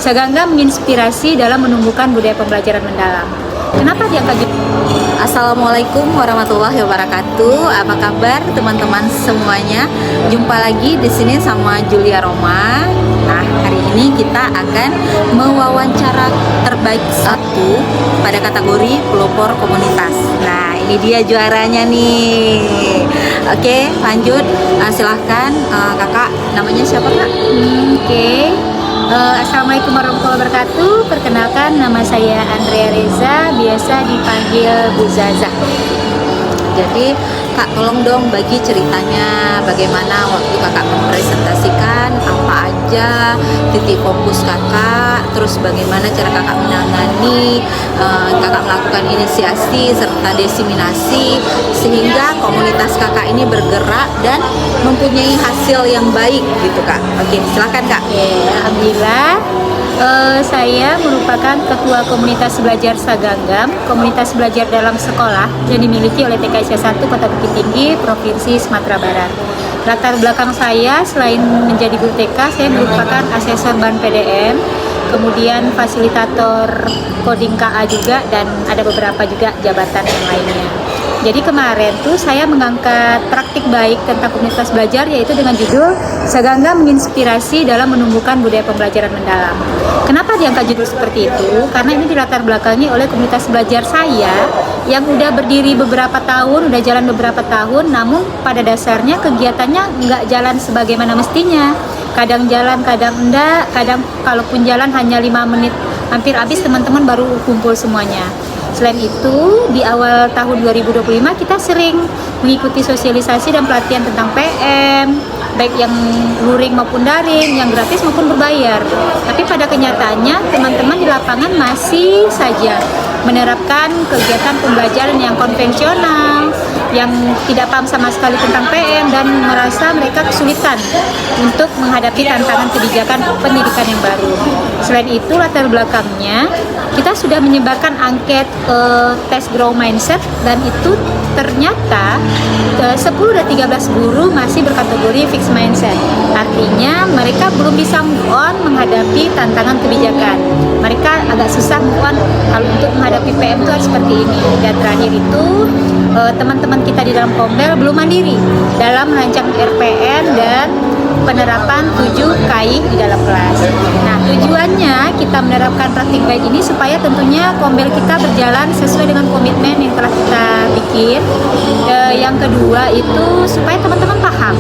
Sagangga menginspirasi dalam menumbuhkan budaya pembelajaran mendalam. Kenapa diangkat? Assalamualaikum warahmatullahi wabarakatuh. Apa kabar teman-teman semuanya? Jumpa lagi di sini sama Julia Roma. Nah, hari ini kita akan mewawancara terbaik satu pada kategori pelopor komunitas. Nah, ini dia juaranya nih. Oke, lanjut. Silahkan kakak, namanya siapa kak? Assalamualaikum warahmatullahi wabarakatuh. Perkenalkan, nama saya Andrea Reza, biasa dipanggil Bu Zaza. Jadi kak, tolong dong bagi ceritanya bagaimana waktu kakak mempresentasikan apa aja titik fokus kakak, terus bagaimana cara kakak menangani, kakak melakukan inisiasi serta diseminasi sehingga komunitas kakak ini bergerak dan mempunyai hasil yang baik gitu kak. Oke, silakan kak. Alhamdulillah. Saya merupakan ketua komunitas belajar Saganggam, komunitas belajar dalam sekolah yang dimiliki oleh TKI 1 Kota Bukit Tinggi, Provinsi Sumatera Barat. Latar belakang saya selain menjadi guru TK, saya merupakan asesor bahan PDM, kemudian fasilitator coding KA juga, dan ada beberapa juga jabatan yang lainnya. Jadi kemarin tuh saya mengangkat praktik baik tentang komunitas belajar, yaitu dengan judul Sagangga menginspirasi dalam menumbuhkan budaya pembelajaran mendalam. Kenapa diangkat judul seperti itu? Karena ini dilatar belakangi oleh komunitas belajar saya yang udah berdiri beberapa tahun, udah jalan beberapa tahun, namun pada dasarnya kegiatannya nggak jalan sebagaimana mestinya. Kadang jalan, kadang enggak, kadang kalaupun jalan hanya 5 menit, hampir habis teman-teman baru kumpul semuanya. Selain itu, di awal tahun 2025 kita sering mengikuti sosialisasi dan pelatihan tentang PM, baik yang luring maupun daring, yang gratis maupun berbayar. Tapi pada kenyataannya teman-teman di lapangan masih saja menerapkan kegiatan pembelajaran yang konvensional, yang tidak paham sama sekali tentang PM dan merasa mereka kesulitan untuk menghadapi tantangan kebijakan pendidikan yang baru. Selain itu, latar belakangnya kita sudah menyebarkan angket tes Grow Mindset, dan itu ternyata 10 dari 13 guru masih berkategori fixed mindset. Artinya mereka belum bisa move on menghadapi tantangan kebijakan. Mereka agak susah move on kalau untuk menghadapi PM itu harus seperti ini. Dan terakhir itu teman-teman kita di dalam Kombel belum mandiri dalam merancang RPN dan penerapan 7 KI di dalam kelas. Nah, tujuannya kita menerapkan praktik baik ini supaya tentunya Kombel kita berjalan sesuai dengan komitmen yang telah kita bikin. Yang kedua itu supaya teman-teman paham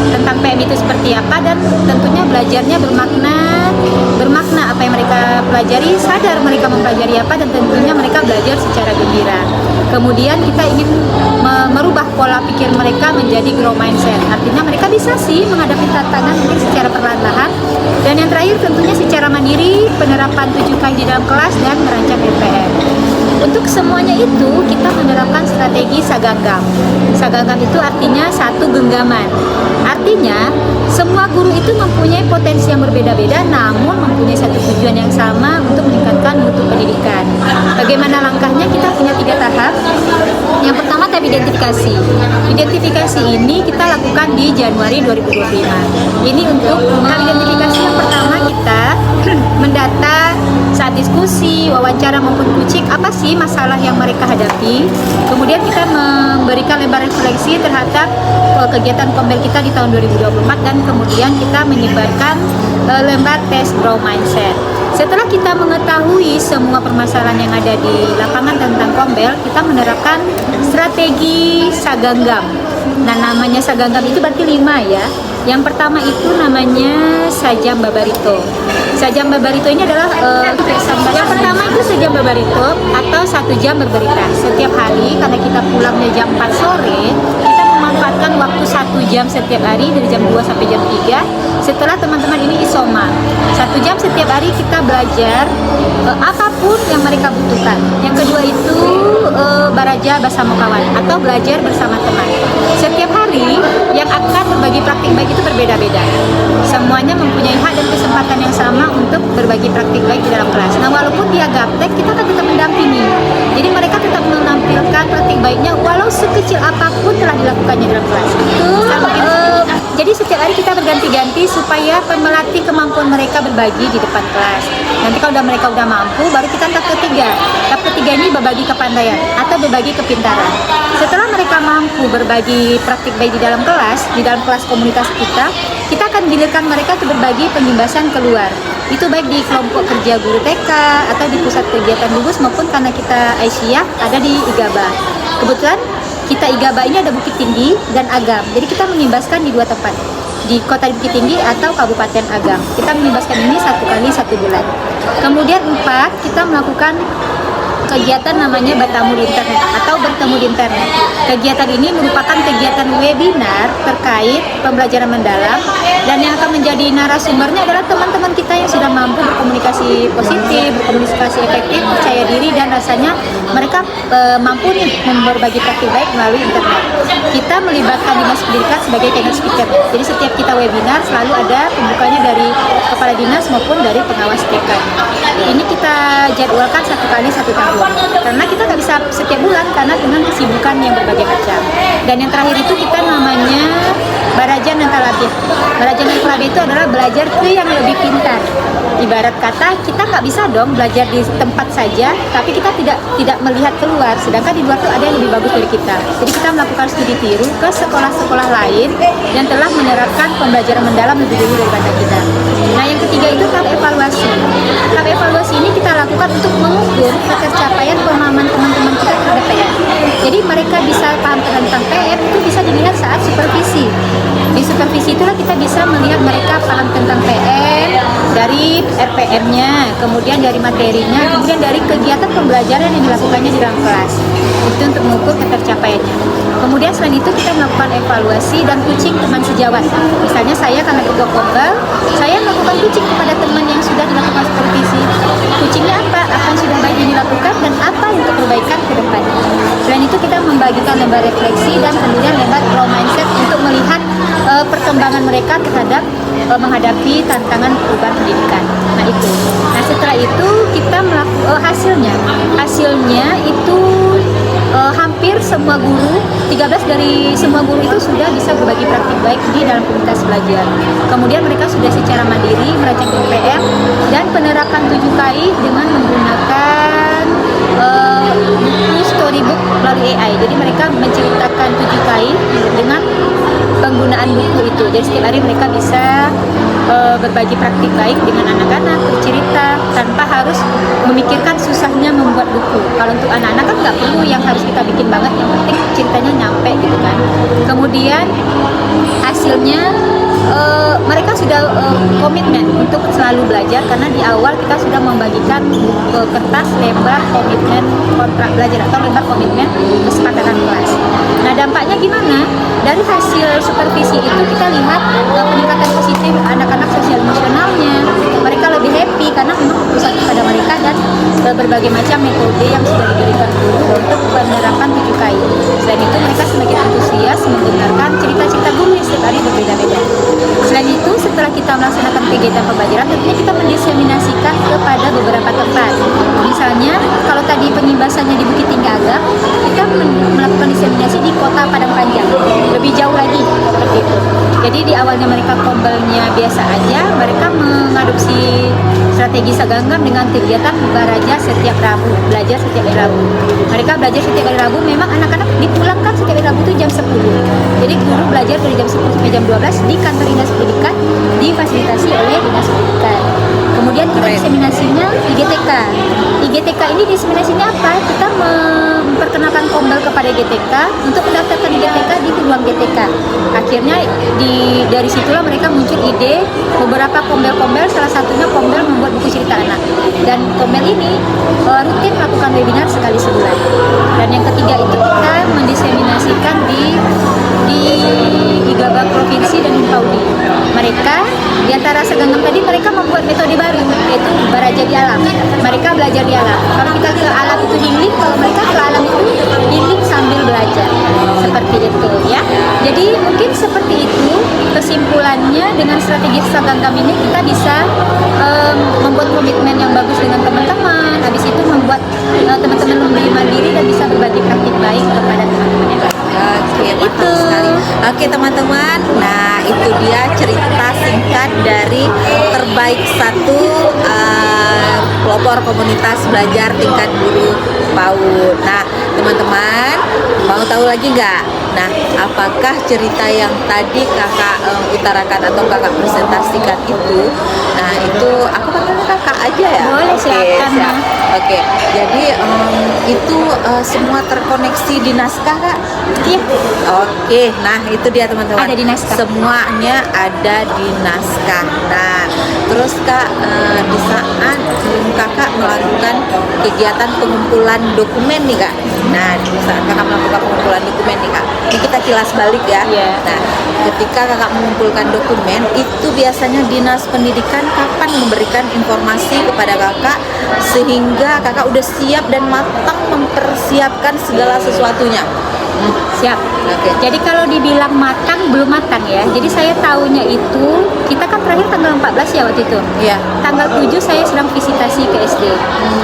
tentang PM itu seperti apa, dan tentunya belajarnya bermakna apa yang mereka pelajari, sadar mereka mempelajari apa, dan tentunya mereka belajar secara gembira. Kemudian kita ingin merubah pola pikir mereka menjadi grow mindset. Artinya mereka bisa sih menghadapi tantangan mungkin secara perlahan-lahan. Dan yang terakhir tentunya secara mandiri, penerapan 7 kali di dalam kelas dan merancang RPN. Untuk semuanya itu kita menerapkan strategi Saganggam. Saganggam itu artinya satu genggaman. Artinya semua guru itu mempunyai potensi yang berbeda-beda, namun mempunyai satu tujuan yang sama untuk meningkatkan mutu pendidikan. Bagaimana langkahnya? Kita punya 3 tahap. Yang pertama tahap identifikasi. Identifikasi ini kita lakukan di Januari 2025. Ini untuk tahap identifikasi yang pertama, kita mendata saat diskusi, wawancara maupun kucing, apa sih masalah yang mereka hadapi. Kemudian kita memberikan lembar refleksi terhadap kegiatan Kombel kita di tahun 2024, dan kemudian kita menyebarkan lembar tes Grow Mindset. Setelah kita mengetahui semua permasalahan yang ada di lapangan tentang Kombel, kita menerapkan strategi Saganggam. Nah, namanya Saganggam itu berarti 5 ya. Yang pertama itu namanya Sajam Babarito. Sajam Babarito ini adalah yang pertama itu Sajam Babarito atau 1 jam berberita. Setiap hari, karena kita pulangnya jam 4 sore, kita memanfaatkan waktu 1 jam setiap hari dari jam 2 sampai jam 3 setelah teman-teman ini isoma. 1 jam setiap hari kita belajar apapun yang mereka butuhkan. Yang kedua itu baraja bersama kawan atau belajar bersama teman. Setiap hari yang akan berbagi praktik baik itu berbeda-beda. Semuanya mempunyai hak dan kesempatan yang sama untuk berbagi praktik baik di dalam kelas. Nah, walaupun dia gaptek, kita akan tetap mendampingi. Jadi mereka tetap menampilkan praktik baiknya walau sekecil apapun telah dilakukannya dalam kelas. Itu Jadi setiap hari kita berganti-ganti supaya melatih kemampuan mereka berbagi di depan kelas. Nanti kalau mereka udah mampu, baru kita tahap ketiga. Tahap ketiga ini berbagi kepandaian atau berbagi kepintaran. Setelah mereka mampu berbagi praktik baik di dalam kelas komunitas kita akan giliran mereka untuk berbagi pengimbasan keluar. Itu baik di kelompok kerja guru TK atau di pusat kegiatan gugus maupun karena kita Aisyah ada di Igaba. Kebetulan kita Igaba ini ada Bukit Tinggi dan Agam. Jadi kita mengimbaskan di 2 tempat, di Kota Bukit Tinggi atau Kabupaten Agam. Kita mengimbaskan ini 1 kali 1 bulan. Kemudian 4, kita melakukan kegiatan namanya bertamu di internet atau bertemu di internet. Kegiatan ini merupakan kegiatan webinar terkait pembelajaran mendalam, dan yang akan menjadi narasumbernya adalah teman-teman kita yang sudah mampu berkomunikasi positif, berkomunikasi efektif, percaya diri, dan rasanya mereka mampu nih berbagi praktik baik melalui internet. Kita melibatkan dinas pendidikan sebagai keynote speaker. Jadi setiap kita webinar selalu ada pembukanya dari kepala dinas maupun dari pengawas TK. Ini kita jadwalkan 1 kali 1 tahun. Karena kita nggak bisa setiap bulan karena dengan kesibukan yang berbagai macam. Dan yang terakhir itu kita namanya Barajan dan Talabih. Barajan dan Talabih itu adalah belajar ke yang lebih pintar. Ibarat kata kita nggak bisa dong belajar di tempat saja, tapi kita tidak melihat keluar. Sedangkan di luar itu ada yang lebih bagus dari kita. Jadi kita melakukan studi tiru ke sekolah-sekolah lain yang telah menerapkan pembelajaran mendalam lebih dulu daripada kita. Nah yang ketiga itu tahap evaluasi. Tahap evaluasi ini kita lakukan untuk mengukur ketercapaian pemahaman teman-teman kita terhadap PM. Jadi mereka bisa paham tentang PM itu bisa dilihat saat supervisi. Di supervisi itulah kita bisa melihat mereka paham tentang PM dari RPM-nya, kemudian dari materinya, kemudian dari kegiatan pembelajaran yang dilakukannya di dalam kelas. Itu untuk mengukur ketercapaiannya. Kemudian selain itu kita melakukan evaluasi dan coaching teman sejawat. Misalnya saya karena ketua Kombal, saya melakukan coaching kepada teman yang sudah dilakukan supervisi. Coachingnya apa yang sudah baik yang dilakukan dan apa yang untuk perbaikan ke depan. Selain itu kita membagikan lembar refleksi dan kemudian lembar grow mindset untuk melihat perkembangan mereka terhadap menghadapi tantangan perubahan pendidikan. Nah itu. Nah setelah itu kita melakukan hasilnya itu hampir semua guru, 13 dari semua guru itu sudah bisa berbagi praktik baik di dalam komunitas belajar. Kemudian mereka sudah secara mandiri merancang PM dan penerapan 7KI dengan menggunakan buku storybook melalui AI. Jadi mereka menceritakan 7KI dengan penggunaan buku itu. Jadi setiap hari mereka bisa berbagi praktik baik dengan anak-anak, bercerita tanpa harus memikirkan susahnya membuat buku. Kalau untuk anak-anak kan nggak perlu yang harus kita bikin banget, yang penting ceritanya nyampe gitu kan. Kemudian hasilnya mereka sudah komitmen untuk selalu belajar karena di awal kita sudah membagikan kertas lembar komitmen kontrak belajar atau lembar komitmen kesepakatan kelas. Nah dampaknya gimana? Dari hasil supervisi itu kita lihat peningkatan positif anak-anak sosial emosionalnya, mereka lebih happy karena memang fokus pada mereka dan berbagai macam metode yang sudah diberikan guru untuk penerapan 7KI. Selain itu mereka semakin antusias mendengarkan cerita-cerita guru yang setiap hari berbeda-beda. Selain itu setelah kita melaksanakan kegiatan pembelajaran tentunya kita mendiseminasikan kepada beberapa tempat. Misalnya kalau tadi pengimbasannya di Bukit Tinggi Agam, kita melakukan diseminasi di Kota Padang Panjang, lebih jauh lagi seperti itu. Jadi di awalnya mereka kombelnya biasa aja, mereka mengadopsi strategi Saganggam dengan kegiatan belajar setiap Rabu, Mereka belajar setiap hari Rabu, memang anak-anak dipulangkan setiap hari Rabu itu jam 10. Jadi guru belajar dari jam 10 sampai jam 12 di kantor dinas pendidikan, difasilitasi oleh dinas pendidikan. Kemudian kita diseminasinya IGTK. IGTK ini diseminasinya apa? Kita memperkenalkan kombel kepada IGTK untuk mendaftarkan IGTK di peluang GTK. Akhirnya dari situlah mereka muncul ide beberapa kombel-kombel, salah satunya kombel membuat buku cerita anak. Dan kombel ini rutin melakukan webinar sekali sebulan. Dan yang ketiga itu kita mendiseminasikan di Igaba Provinsi dan Himpaudi. Mereka di antara Saganggam tadi mereka membuat metode baru yaitu belajar di alam. Mereka belajar di alam. Kalau kita ke alam itu healing, kalau mereka ke alam itu healing sambil belajar. Seperti itu ya. Jadi mungkin seperti itu kesimpulannya, dengan strategi Saganggam ini kita bisa membuat komitmen yang bagus dengan teman-teman. Habis itu membuat teman-teman lebih mandiri dan bisa berbagi praktik baik kepada teman-teman yang lain. Oke, mantap sekali. Oke teman-teman, nah itu dia cerita singkat dari terbaik satu pelopor komunitas belajar tingkat guru PAUD. Nah teman-teman, mau tahu lagi nggak? Nah, apakah cerita yang tadi kakak utarakan atau kakak presentasikan itu? Nah itu aku panggilnya kakak aja ya. Boleh, silakan, siap. Ma. Oke, jadi itu semua terkoneksi di naskah kak? Iya. Oke, nah itu dia teman-teman. Ada di naskah. Semuanya ada di naskah. Nah, terus kak di saat kakak melakukan kegiatan pengumpulan dokumen nih kak. Nah, di saat kakak melakukan pengumpulan dokumen nih kak, ini kita kilas balik ya. Iya. Nah, ketika kakak mengumpulkan dokumen, itu biasanya dinas pendidikan kapan memberikan informasi kepada kakak sehingga kakak udah siap dan matang mempersiapkan segala sesuatunya. Siap. Oke. Jadi kalau dibilang matang, belum matang ya. Jadi saya tahunya itu, kita kan terakhir tanggal 14 ya waktu itu. Iya. Tanggal 7 saya sedang visitasi ke SD.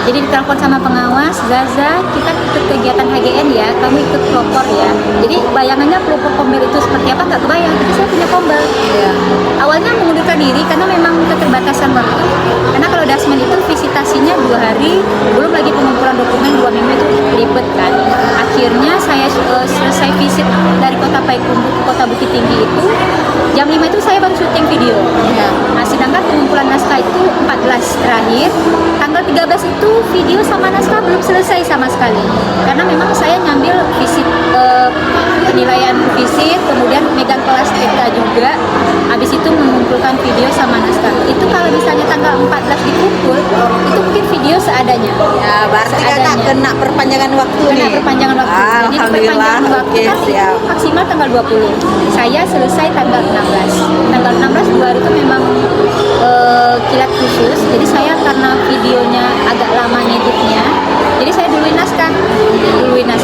Jadi ditelepon sama pengawas, Zaza, kita ikut kegiatan HGN ya, kamu ikut pelopor ya. Jadi bayangannya pelopor kombel itu seperti apa nggak kebayang, tapi saya punya kombel. Iya. Awalnya mengundurkan diri karena memang keterbatasan waktu. Karena kalau dasmen itu visitasinya 2 hari, belum lagi pengumpulan dokumen 2 minggu itu ribet kan. Akhirnya saya selesai visit dari kota Payakumbuh ke kota Bukit Tinggi itu jam 5 itu saya baru syuting video. Iya. Nah sedangkan pengumpulan naskah itu 14 terakhir, tanggal 13 itu video sama naskah belum selesai sama sekali karena memang saya nyambil visit penilaian visit, kemudian megang kelas TK juga, habis itu mengumpulkan video sama naskah. Itu kalau misalnya tanggal 14 dikumpul, itu mungkin video seadanya. Ya, berarti kakak Seadanya. kena perpanjangan waktu Kena nih. perpanjangan waktu. Jadi Alhamdulillah. perpanjangan waktu Oke, kan itu siap. maksimal tanggal 20. Saya selesai tanggal 16. Tanggal 16 2 hari itu memang kilat khusus. Jadi saya karena videonya agak lama ngeditnya, jadi saya duluin naskah.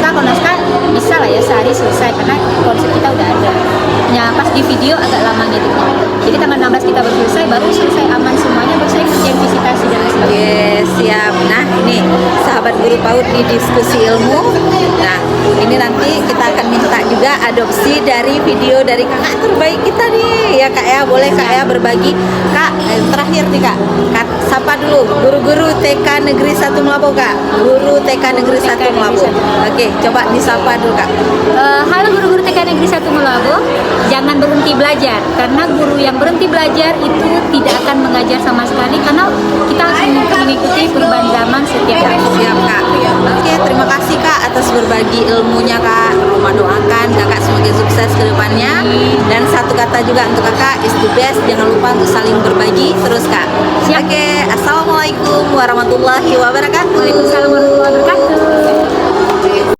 Kalau naskah bisa lah ya sehari selesai karena konsep kita udah ada. Ya pas di video agak lama ngeditnya. Jadi tanggal 16 kita baru selesai, baru selesai aman semuanya, baru saya kerjain visitasi dan lain sebagainya. Oke, siap. Nah, ini sahabat guru PAUD di diskusi ilmu. Nah, ini nanti kita akan minta juga adopsi dari video dari kakak terbaik kita nih. Ya kak ya, boleh kak ya berbagi. Kak, terakhir nih kak. Kak, sapa dulu guru-guru TK Negeri 1 Melapo kak. Guru TK Negeri 1 Melapo. Oke, coba disapa dulu kak. Halo guru-guru TK Negeri 1 Melabu, jangan berhenti belajar karena guru yang berhenti belajar itu tidak akan mengajar sama sekali karena kita harus mengikuti perubahan zaman setiap hari. Siap kak. Oke, terima kasih kak atas berbagi ilmunya kak. Roma doakan kakak semoga sukses ke depannya. Dan satu kata juga untuk kakak, is the best. Jangan lupa untuk saling berbagi terus kak. Siap. Oke, assalamualaikum warahmatullahi wabarakatuh. Waalaikumsalam warahmatullahi